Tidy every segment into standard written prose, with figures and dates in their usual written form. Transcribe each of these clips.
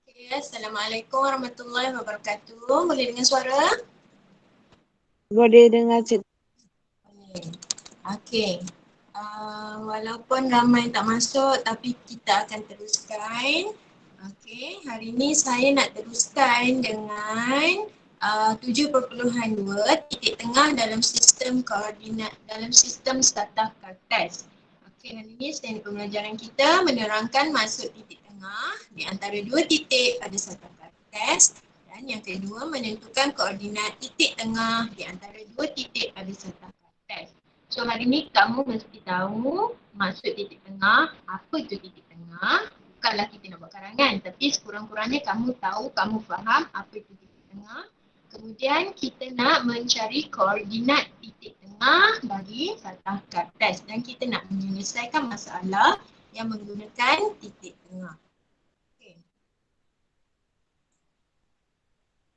Okay, Assalamualaikum warahmatullahi wabarakatuh. Boleh dengar suara? Boleh dengar cikgu. Boleh. Okey. Walaupun ramai tak masuk tapi kita akan teruskan. Okey, hari ini saya nak teruskan dengan 7.2 titik tengah dalam sistem koordinat dalam sistem strata kartas. Okey, hari ini standard pembelajaran kita menerangkan masuk titik tengah di antara dua titik pada strata kartas. Dan yang kedua, menentukan koordinat titik tengah di antara dua titik pada strata kartas. So hari ni kamu mesti tahu maksud titik tengah, apa itu titik tengah. Bukanlah kita nak buat karangan, tapi sekurang-kurangnya kamu tahu, kamu faham apa itu titik tengah. Kemudian kita nak mencari koordinat titik tengah bagi satah kartas dan kita nak menyelesaikan masalah yang menggunakan titik tengah.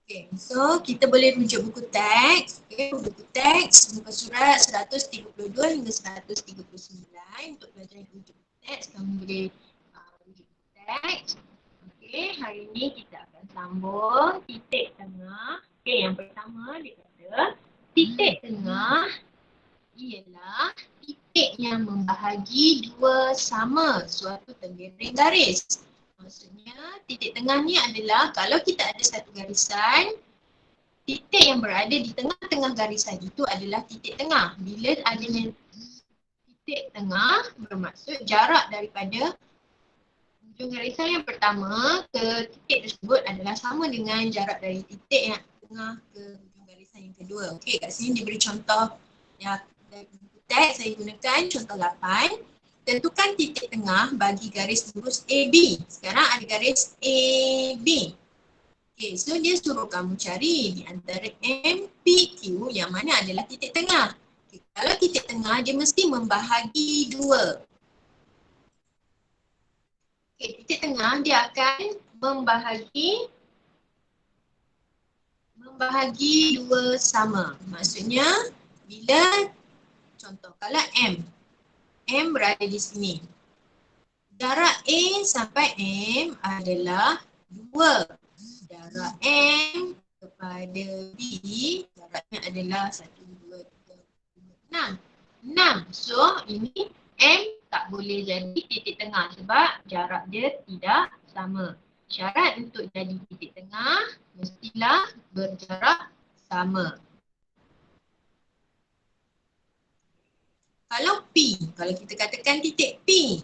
Okay, so kita boleh rujuk buku teks. Okay, buku teks muka surat 132 hingga 139 untuk belajar rujuk buku teks. Kamu boleh rujuk buku teks. Okay, hari ini kita akan sambung titik tengah. Okay, yang pertama dia kata titik tengah ialah titik yang membahagi dua sama suatu tenggiring garis. Maksudnya titik tengah ni adalah kalau kita ada satu garisan, titik yang berada di tengah-tengah garisan itu adalah titik tengah. Bila adanya titik tengah bermaksud jarak daripada ujung garisan yang pertama ke titik tersebut adalah sama dengan jarak dari titik yang tengah ke ujung garisan yang kedua. Okey, kat sini diberi contoh yang dari buku teks saya gunakan contoh 8. Tentukan titik tengah bagi garis lurus AB. Sekarang ada garis AB. Okay, so dia suruh kamu cari di antara MPQ yang mana adalah titik tengah. Okay, kalau titik tengah dia mesti membahagi dua. Okay, titik tengah dia akan membahagi dua sama. Maksudnya bila contoh kalau M berada di sini. Jarak A sampai M adalah 2. Jarak M kepada B, jaraknya adalah 1, 2, 3, 4, 5, 6. So, ini M tak boleh jadi titik tengah sebab jarak dia tidak sama. Syarat untuk jadi titik tengah mestilah berjarak sama. Kalau P, kalau kita katakan titik P,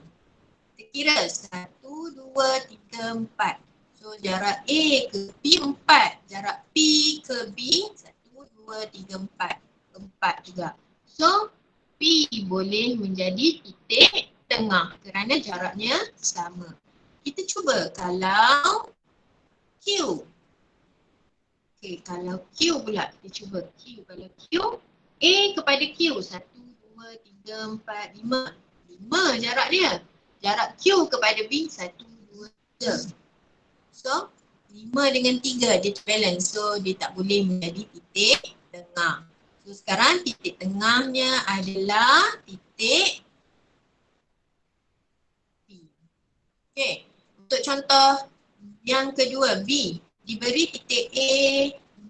kita kira 1, 2, 3, 4. So jarak A ke B 4, jarak P ke B 1, 2, 3, 4. 4 juga. So P boleh menjadi titik tengah kerana jaraknya sama. Kita cuba kalau Q. Okay, kalau Q pula kita cuba Q. Kalau Q, A kepada Q 1, 2, 3, 4, 5. 5 jarak dia. Jarak Q kepada B 1, 2, 3. So 5 dengan 3 dia terbalance. So dia tak boleh menjadi titik tengah. So sekarang titik tengahnya adalah titik P. Okay. Untuk contoh yang kedua B. Diberi titik A,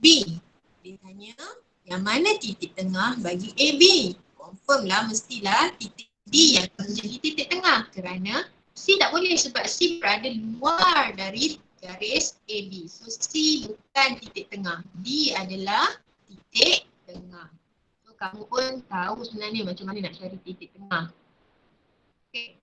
B. Dia tanya yang mana titik tengah bagi AB. Confirm lah mestilah titik D yang menjadi titik tengah. Kerana C tak boleh sebab C berada luar dari garis AB. So C bukan titik tengah. D adalah titik tengah. So kamu pun tahu sebenarnya macam mana nak cari titik tengah. Okay.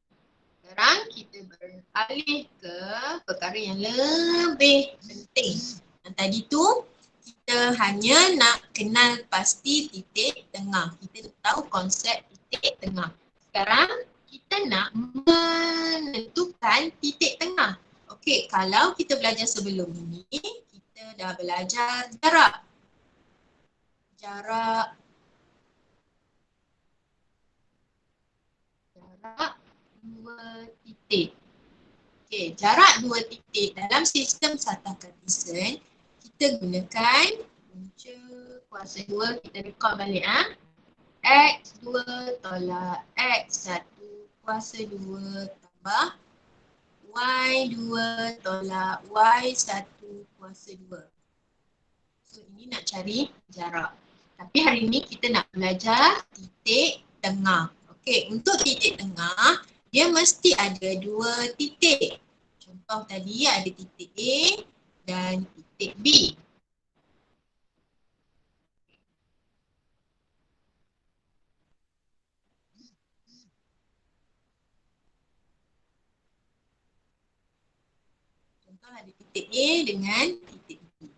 Sekarang kita beralih ke perkara yang lebih penting. Yang tadi tu kita hanya nak kenal pasti titik tengah. Kita tahu konsep titik tengah. Sekarang kita nak menentukan titik tengah. Okey, kalau kita belajar sebelum ini, kita dah belajar jarak. Jarak dua titik. Okey, jarak dua titik dalam sistem Strata Cartesian kita gunakan punca kuasa 2, kita rekod balik X2 tolak X1 kuasa 2 tambah Y2 tolak Y1 kuasa 2. So ini nak cari jarak. Tapi hari ni kita nak belajar titik tengah. Okey, untuk titik tengah, dia mesti ada 2 titik. Contoh tadi ada titik A dan titik B. Contoh ada titik A dengan titik B.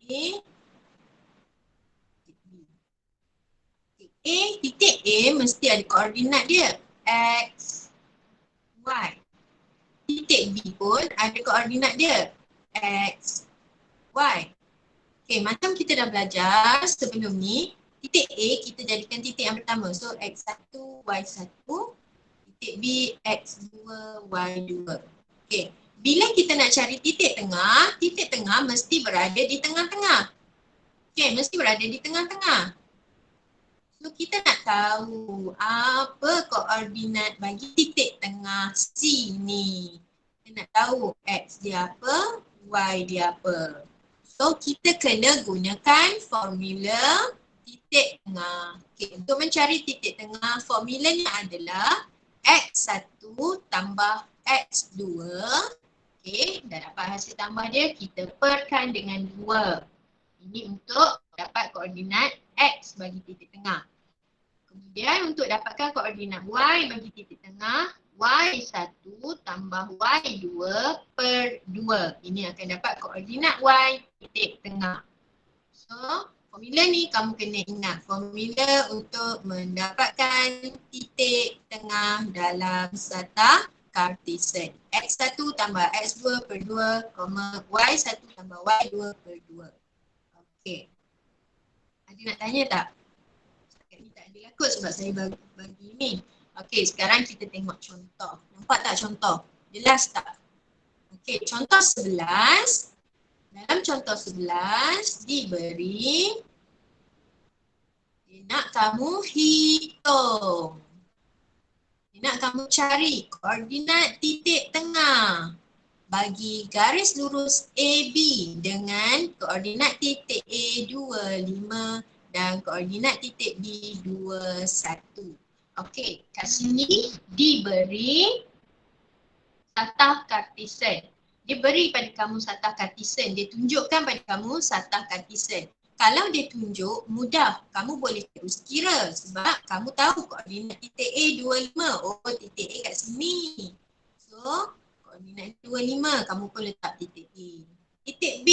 Titik A, titik B. Titik A mesti ada koordinat dia. X, Y. Titik B pun ada koordinat dia. X, Y. Okay, macam kita dah belajar sebelum ni, titik A kita jadikan titik yang pertama. So, X1, Y1. Titik B, X2, Y2. Okay. Bila kita nak cari titik tengah mesti berada di tengah-tengah. Okay, mesti berada di tengah-tengah. So, kita nak tahu apa koordinat bagi titik tengah C ni. Kita nak tahu X dia apa, Y dia apa. So, kita kena gunakan formula titik tengah. Okay, untuk mencari titik tengah, formulanya adalah X1 tambah X2. Okay, dah dapat hasil tambah dia, kita perkan dengan 2. Ini untuk dapat koordinat X bagi titik tengah. Kemudian untuk dapatkan koordinat Y bagi titik tengah, Y1 tambah Y2 per 2. Ini akan dapat koordinat Y titik tengah. So, formula ni kamu kena ingat. Formula untuk mendapatkan titik tengah dalam satah Cartesian. X1 tambah X2 per 2, Y1 tambah Y2 per 2. Okey. Ada nak tanya tak? Ni tak ada kot sebab saya bagi ni. Okey, sekarang kita tengok contoh. Nampak tak contoh? Jelas tak? Okey, contoh 11. Dalam contoh 11 diberi dia nak kamu hitung. Dia nak kamu cari koordinat titik tengah bagi garis lurus AB dengan koordinat titik A 25 dan koordinat titik B 21. Okey, kat sini diberi satah Cartesian. Dia beri pada kamu satah Cartesian. Dia tunjukkan pada kamu satah Cartesian. Kalau dia tunjuk, mudah. Kamu boleh terus kira sebab kamu tahu koordinat titik A 25. Oh, titik A kat sini. So, koordinat 25, kamu pun letak titik A. Titik B,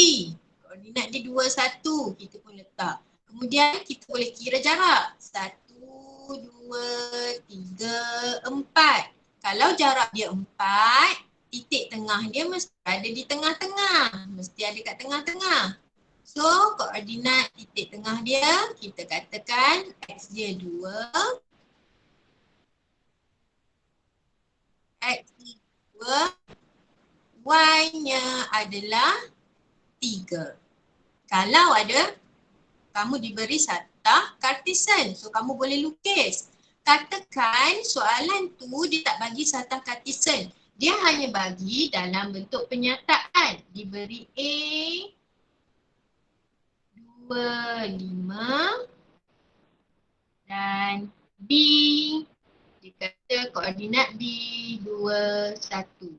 koordinat dia 21, kita pun letak. Kemudian kita boleh kira jarak. 1, 2, 3, 4. Kalau jarak dia 4, titik tengah dia mesti ada di tengah-tengah. Mesti ada kat tengah-tengah. So, koordinat titik tengah dia, kita katakan X dia 2. X 2. Y-nya adalah 3. Kalau ada, kamu diberi satah Cartesian. So, kamu boleh lukis. Katakan soalan tu dia tak bagi satah Cartesian. Dia hanya bagi dalam bentuk penyataan. Diberi A 25 dan B, dia kata koordinat B 21.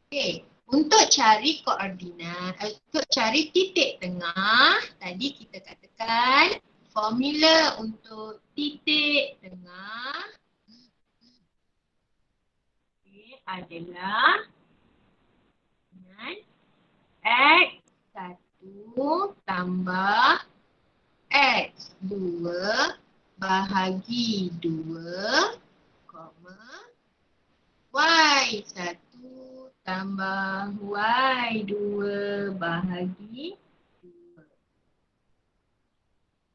Okey, untuk cari koordinat, untuk cari titik tengah, tadi kita katakan formula untuk titik tengah adalah dengan X1 tambah X2 bahagi 2, Y1 tambah Y2 bahagi 2.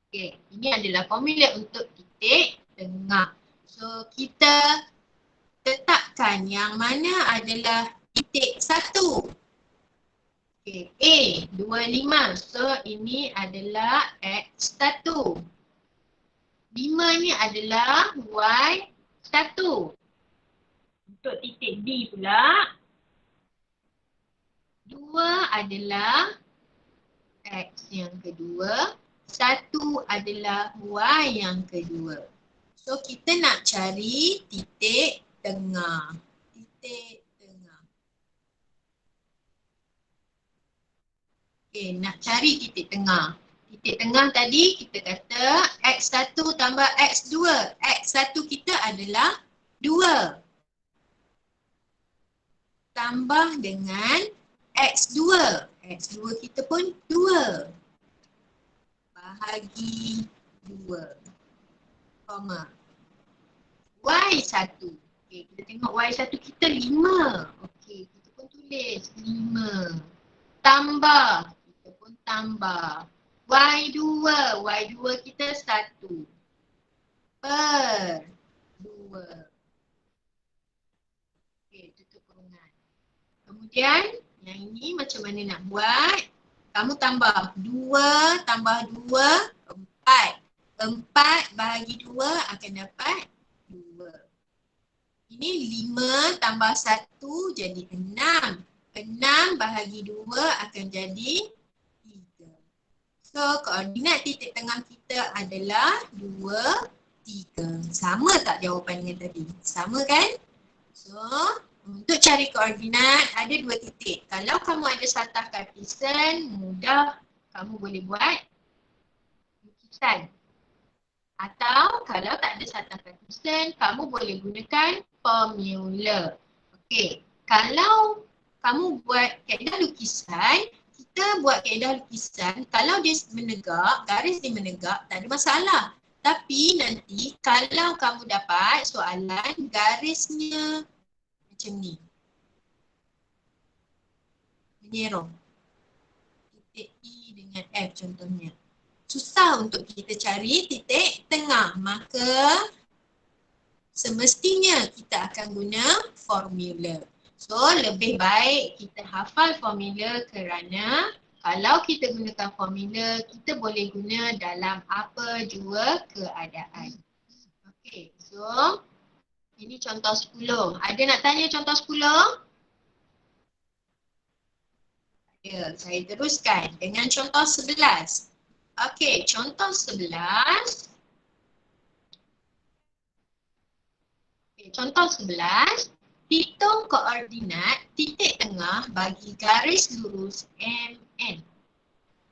Okey, ini adalah formula untuk titik tengah. So, kita letakkan yang mana adalah titik 1. Okey, A 25. So, ini adalah X1. 5 ni adalah Y1. Untuk titik B pula, 2 adalah X yang kedua, 1 adalah Y yang kedua. So kita nak cari titik tengah. Titik tengah. Okay, nak cari titik tengah. Titik tengah tadi kita kata X1 tambah X2. X1 kita adalah 2. Tambah dengan X2. X2 kita pun 2. Bahagi 2. Koma. Y1. Okay, kita tengok Y1 kita 5. Okay, kita pun tulis 5. Tambah. Kita pun tambah. Y2. Y2 kita 1. Per 2. Okay, tutup kurungan. Kemudian, yang ini macam mana nak buat? Kamu tambah 2 tambah 2, 4. 4 bahagi 2 akan dapat 2. Ini 5 tambah 1 jadi 6. 6 bahagi 2 akan jadi 3. So, koordinat titik tengah kita adalah 2, 3. Sama tak jawapan dengan tadi? Sama kan? So, untuk cari koordinat ada 2 titik. Kalau kamu ada satah Cartesian, mudah kamu boleh buat lukisan. Atau kalau tak ada satah Cartesian, kamu boleh gunakan formula. Okey, kalau kamu buat kaedah lukisan, kita buat kaedah lukisan, kalau dia menegak, garis dia menegak, tak ada masalah. Tapi nanti kalau kamu dapat soalan garisnya macam ni. Menyerong. Titik E dengan F contohnya. Susah untuk kita cari titik tengah. Maka semestinya kita akan guna formula. So, lebih baik kita hafal formula kerana kalau kita gunakan formula, kita boleh guna dalam apa jua keadaan. Okey, so ini contoh 10. Ada nak tanya contoh 10? Ya, saya teruskan dengan contoh 11. Okey, contoh 11. Okay, contoh 11. Hitung koordinat titik tengah bagi garis lurus MN.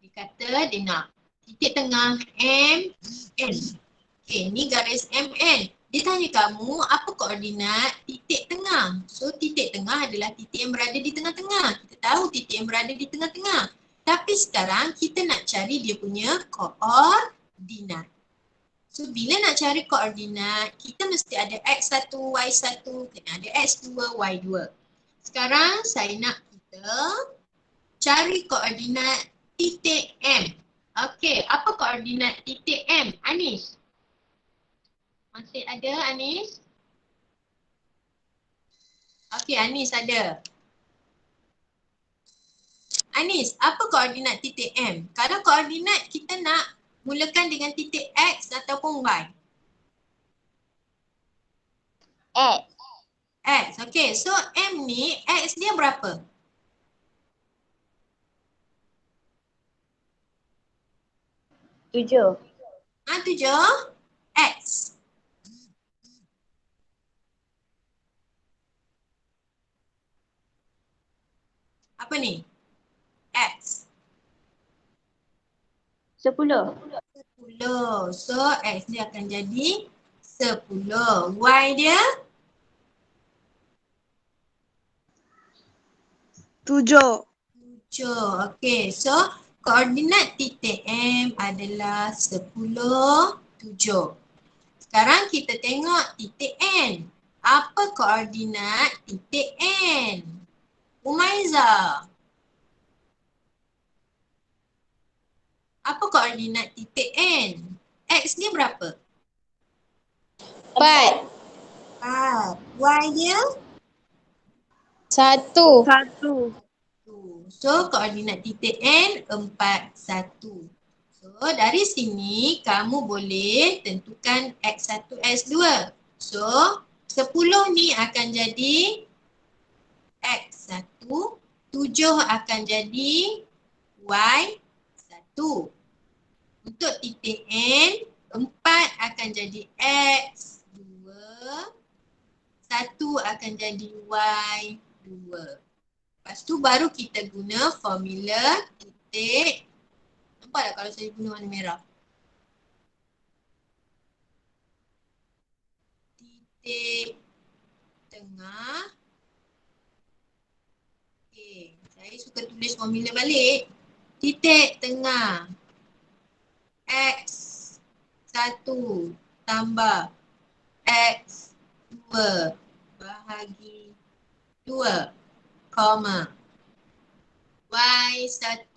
Dia kata dia nak titik tengah MN. Okey, ni garis MN. Dia tanya kamu apa koordinat titik tengah. So, titik tengah adalah titik yang berada di tengah-tengah. Kita tahu titik yang berada di tengah-tengah. Tapi sekarang kita nak cari dia punya koordinat. So, bila nak cari koordinat, kita mesti ada X1, Y1, kena ada X2, Y2. Sekarang saya nak kita cari koordinat titik M. Okey, apa koordinat titik M? Anis? Masih ada Anis? Okey, Anis ada. Anis, apa koordinat titik M? Kalau koordinat kita nak mulakan dengan titik X ataupun Y? X. X, okey. So, M ni, X dia berapa? Tujuh. 7. X. Apa ni? X. 10. 10. So, X dia akan jadi 10. Y dia? 7. 7. Okey. So, koordinat titik M adalah 10, 7. Sekarang kita tengok titik N. Apa koordinat titik N? Umaiza. Apa koordinat titik N? X dia berapa? 4. 4. Y dia? 1. 1. So, koordinat titik N 4, 1. So dari sini kamu boleh tentukan X1, X2. So 10 ni akan jadi X1, 7 akan jadi Y1. Untuk titik N, 4 akan jadi X2, 1 akan jadi Y2. Lepas tu baru kita guna formula titik. Nampak tak kalau saya guna warna merah? Titik tengah. Okay, saya suka tulis formula balik. Titik tengah X1 tambah X2 bahagi 2, koma. Y1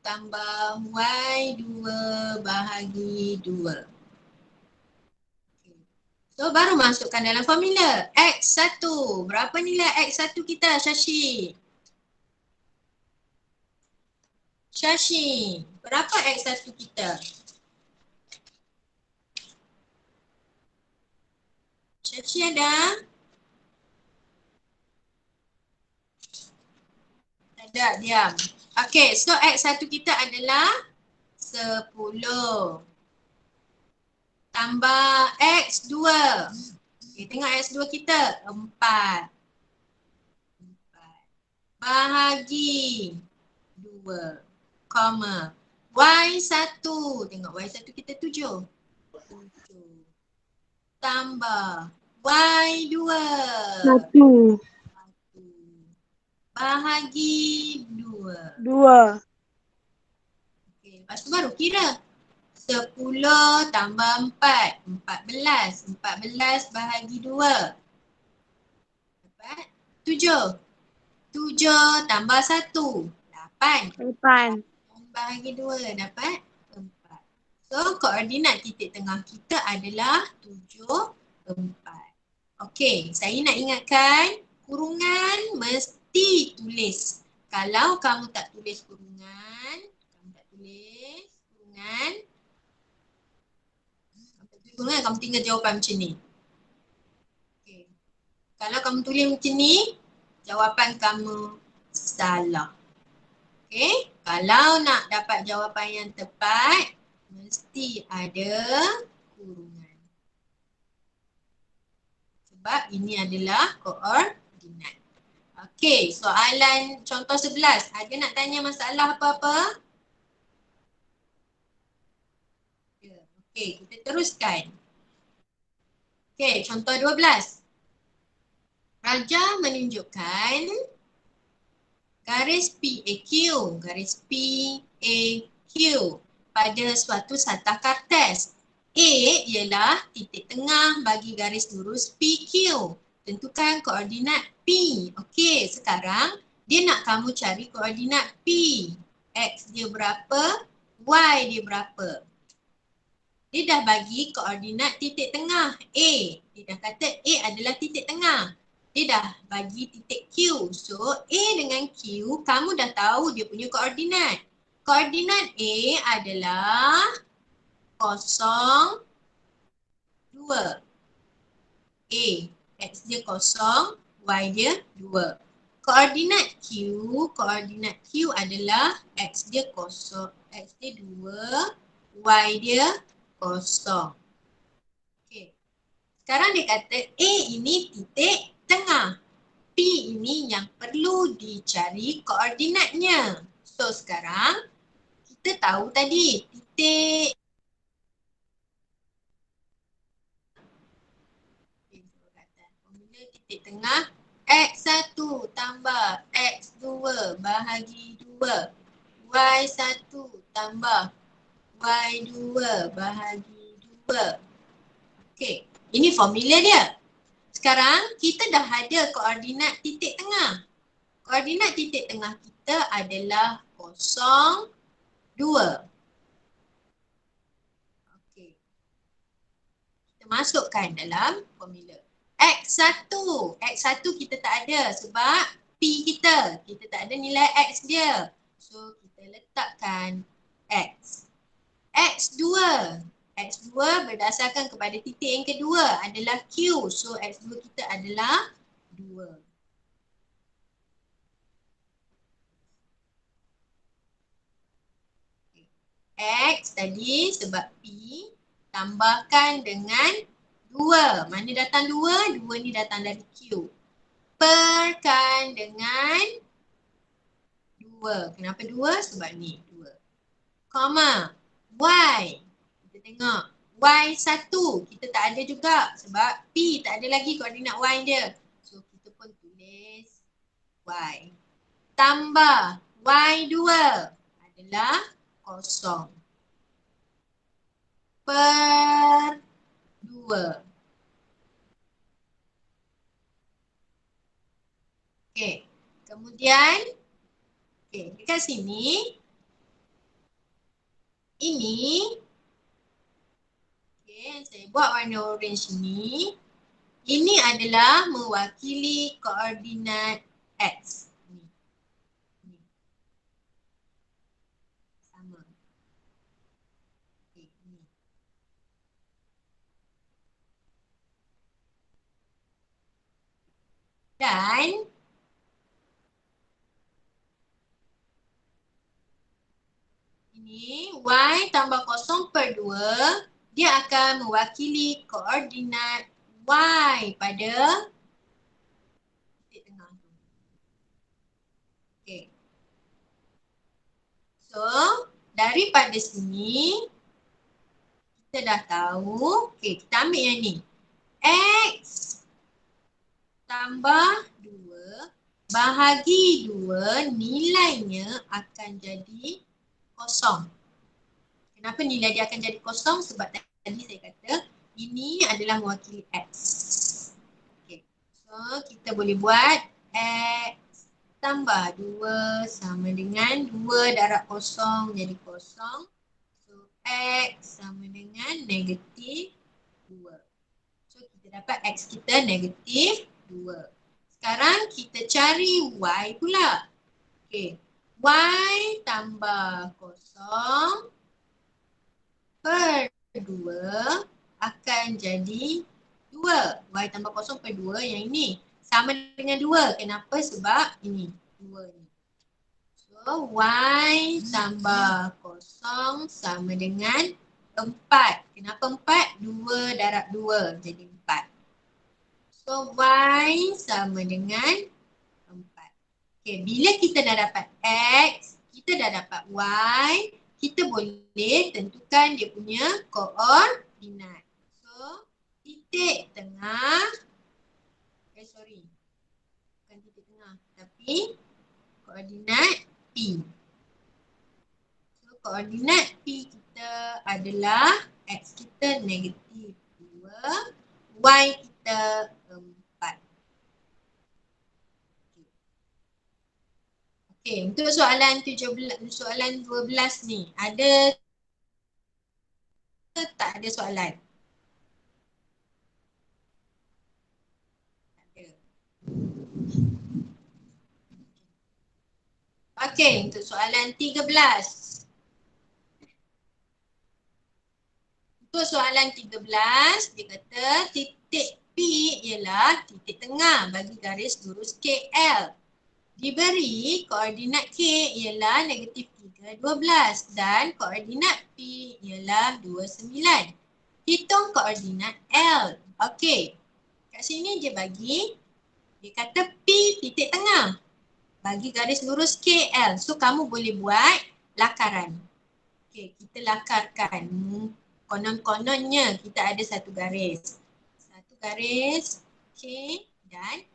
tambah Y2 bahagi 2. So baru masukkan dalam formula. X1. Berapa nilai X1 kita, Shashi? Shashi, berapa X1 kita? Shashi ada? Ada, diam. Okay, so X1 kita adalah 10. Tambah X2. Okay, tengok X2 kita, 4. Bahagi 2, koma. Y1. Tengok Y1 kita 7. Tambah Y2. 1, Bahagi 2. 2, Okay, lepas tu baru kira. 10 tambah 4. 14. 14 bahagi 2. Dapat 7. 7 tambah 1. 8. 8, Bahagi 2 dapat 4. So koordinat titik tengah kita adalah 7, 4. Okey, saya nak ingatkan kurungan mesti tulis. Kalau kamu tak tulis kurungan, kamu tinggal jawapan macam ni. Okay. Kalau kamu tulis macam ni, jawapan kamu salah. Okay. Kalau nak dapat jawapan yang tepat, mesti ada kurungan. Sebab ini adalah koordinat. Okey, soalan contoh 11. Ada nak tanya masalah apa-apa? Ya. Okey, kita teruskan. Okey, contoh 12. Raja menunjukkan garis PAQ, pada suatu satah kartes. A ialah titik tengah bagi garis lurus PQ. Tentukan koordinat P. Okey, sekarang dia nak kamu cari koordinat P. X dia berapa, Y dia berapa. Dia dah bagi koordinat titik tengah A. Dia dah kata A adalah titik tengah. Dia dah bagi titik Q. So A dengan Q, kamu dah tahu dia punya koordinat. Koordinat A adalah 0, 2. A, X dia 0, Y dia 2. Koordinat Q adalah X dia 0, X dia 2, Y dia 0. Okay. Sekarang dia kata A ini titik tengah. P ini yang perlu dicari koordinatnya. So sekarang kita tahu tadi titik titik tengah X1 tambah X2 bahagi 2. Y1 tambah Y2 bahagi 2. Okey, ini formula dia. Sekarang kita dah ada koordinat titik tengah. Koordinat titik tengah kita adalah 0, 2. Okey. Kita masukkan dalam formula. X1 kita tak ada sebab P kita tak ada nilai X dia. So kita letakkan X. X2. X2 berdasarkan kepada titik yang kedua adalah Q. So X2 kita adalah 2. X tadi sebab P tambahkan dengan 2. Mana datang 2? 2 ni datang dari Q. Perkan dengan 2. Kenapa 2? Sebab ni 2. Koma. Y. Kita tengok. Y1. Kita tak ada juga sebab P tak ada lagi koordinat Y dia. So kita pun tulis Y. Tambah Y2 adalah 0 per 2. Okey. Kemudian dekat sini ini saya buat warna orange ni. Ini adalah mewakili koordinat X. Ni. Sama. Ni. Dan ini Y tambah 0 per 2. Dia akan mewakili koordinat Y pada titik tengah tu. Okay. So, daripada sini, kita dah tahu. Okay, kita ambil yang ni. X tambah 2 bahagi 2 nilainya akan jadi 0. Kenapa nilai dia akan jadi 0? Sebab tadi saya kata ini adalah mewakili X. Okay. So kita boleh buat X tambah 2 sama dengan 2 darab 0 jadi 0. So X sama dengan negatif 2. So kita dapat X kita negatif 2. Sekarang kita cari Y pula. Okay. Y tambah 0 per 2 akan jadi 2. Y tambah 0 per 2 yang ini. Sama dengan 2. Kenapa? Sebab ini. 2 ni. So, Y tambah 0 sama dengan 4. Kenapa 4? 2 darab 2 jadi 4. So, Y sama dengan 4. Okay, bila kita dah dapat X, kita dah dapat Y, kita boleh tentukan dia punya koordinat. So, titik tengah, bukan titik tengah, tapi koordinat P. So, koordinat P kita adalah X kita negatif 2, Y kita 4. Okay, untuk soalan 12 ni, ada tak ada soalan? Ada. Okay, untuk soalan 13. Untuk soalan 13, dia kata titik P ialah titik tengah bagi garis lurus KL. Diberi koordinat K ialah negatif 3, 12 dan koordinat P ialah 29. Hitung koordinat L. Okey. Kat sini dia bagi, dia kata P titik tengah bagi garis lurus KL. So kamu boleh buat lakaran. Okey, kita lakarkan. Konon-kononnya kita ada satu garis. Satu garis K dan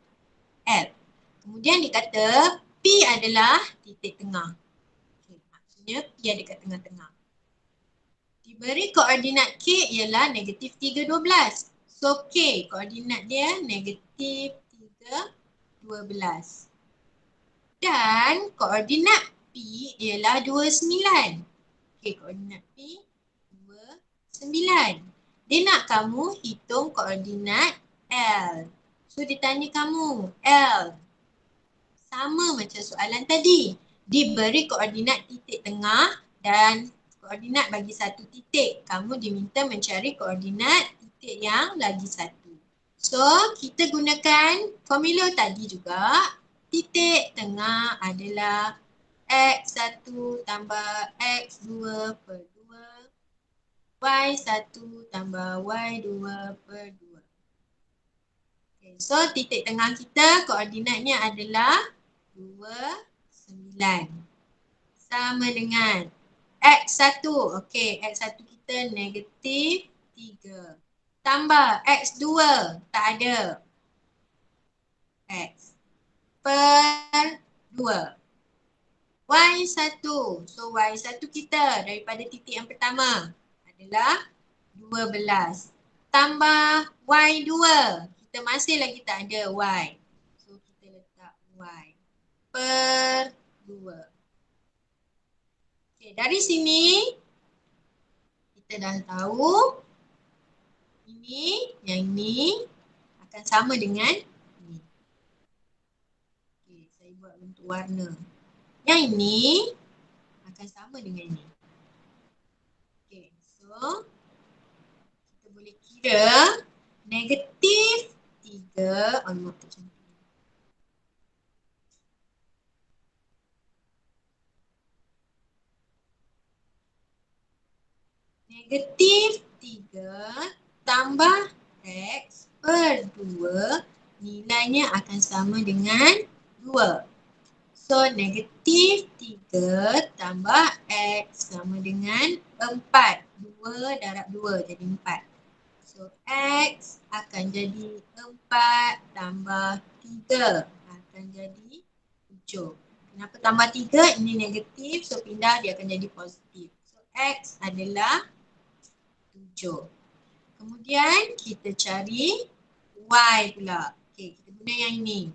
L. Kemudian dia kata P adalah titik tengah. Okay, maksudnya P ada kat tengah-tengah. Diberi koordinat K ialah negatif 3, 12. So K koordinat dia negatif 3, 12. Dan koordinat P ialah 29. Okay, koordinat P 29. Dia nak kamu hitung koordinat L. So dia tanya kamu L. Sama macam soalan tadi. Diberi koordinat titik tengah dan koordinat bagi satu titik. Kamu diminta mencari koordinat titik yang lagi satu. So, kita gunakan formula tadi juga. Titik tengah adalah X1 tambah X2 per 2. Y1 tambah Y2 per 2. Okay, so, titik tengah kita koordinatnya adalah 2, 9. Sama dengan X1. Okey, X1 kita negatif 3. Tambah X2. Tak ada. X per 2. Y1. So, Y1 kita daripada titik yang pertama adalah 12. Tambah Y2. Kita masih lagi tak ada Y. So, kita letak Y per 2. Okay, dari sini kita dah tahu yang ini akan sama dengan ini. Okay, saya buat bentuk warna. Yang ini akan sama dengan ini. Okay, so kita boleh kira negatif 3. Allah macam tu. Negatif 3 tambah X per 2 nilainya akan sama dengan 2. So, negatif 3 tambah X sama dengan 4. 2 darab 2 jadi 4. So, X akan jadi 4 tambah 3 akan jadi 7. Kenapa tambah 3? Ini negatif, so pindah dia akan jadi positif. So, X adalah 7. Kemudian kita cari Y pula. Okey, kita guna yang ini.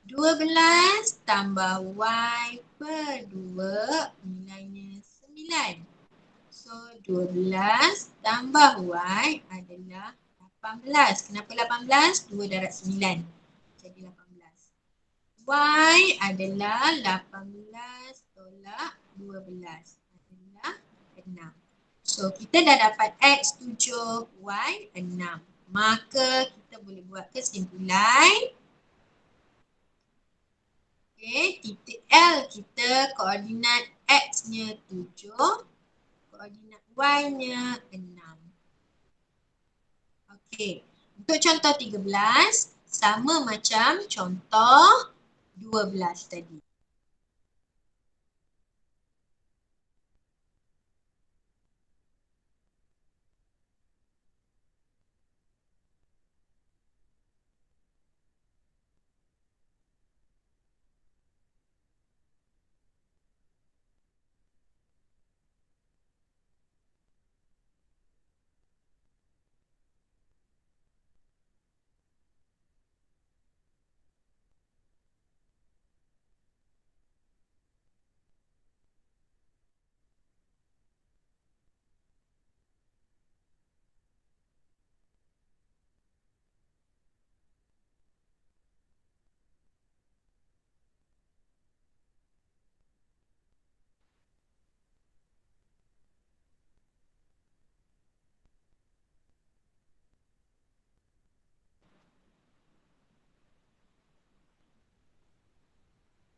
12 tambah Y per 2 nilainya 9. So 12 tambah Y adalah 18. Kenapa 18? 2 darab 9. Jadi 18. Y adalah 18 tolak 12 adalah 6. So, kita dah dapat X 7, Y 6. Maka kita boleh buat kesimpulan. Okay, titik L kita koordinat X-nya 7, koordinat Y-nya 6. Okay, untuk contoh 13, sama macam contoh 12 tadi.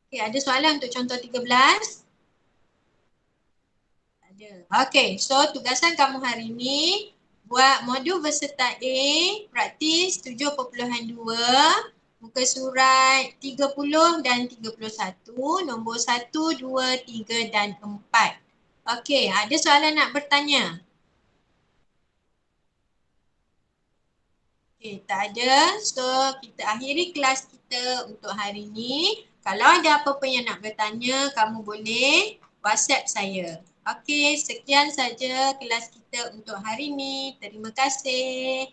Okay, ada soalan untuk contoh 13? Ada. Okay, so tugasan kamu hari ini buat modul beserta A, praktis 7.2, muka surat 30 dan 31, nombor 1, 2, 3 dan 4. Okay, ada soalan nak bertanya? Okay, tak ada. So, kita akhiri kelas kita untuk hari ini. Kalau ada apa-apa yang nak bertanya, kamu boleh WhatsApp saya. Okey, sekian saja kelas kita untuk hari ini. Terima kasih.